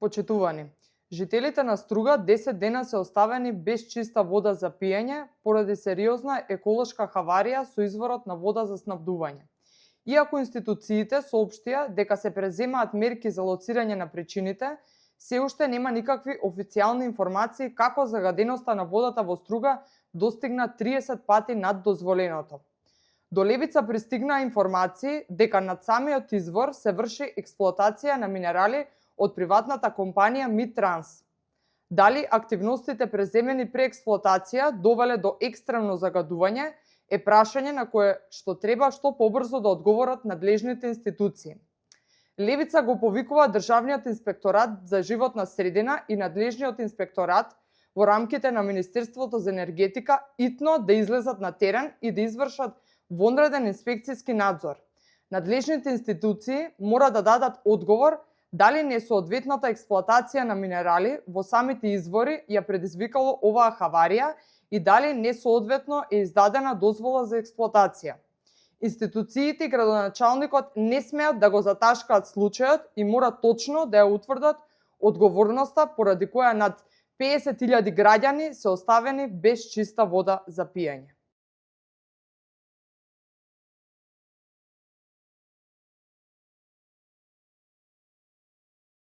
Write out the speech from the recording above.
Почитувани, жителите на Струга 10 дена се оставени без чиста вода за пиење поради сериозна еколошка хаварија со изворот на вода за снабдување. Иако институциите соопштија дека се преземаат мерки за лоцирање на причините, се уште нема никакви официјални информации како загаденоста на водата во Струга достигна 30 пати над дозволеното. До Левица пристигнаа информации дека над самиот извор се врши експлоатација на минерали од приватната компанија Мидтранс. Дали активностите преземени при експлоатација довеле до екстремно загадување е прашање на кое што треба што побрзо да одговорат надлежните институции. Левица го повикува Државниот инспекторат за животна средина и надлежниот инспекторат во рамките на Министерството за енергетика итно да излезат на терен и да извршат вонреден инспекцијски надзор. Надлежните институции мора да дадат одговор дали несоодветната експлоатација на минерали во самите извори ја предизвикало оваа хаварија и дали несоодветно е издадена дозвола за експлоатација. Институциите и градоначалникот не смеат да го заташкаат случајот и мора точно да ја утврдат одговорноста поради која над 50.000 граѓани се оставени без чиста вода за пиење.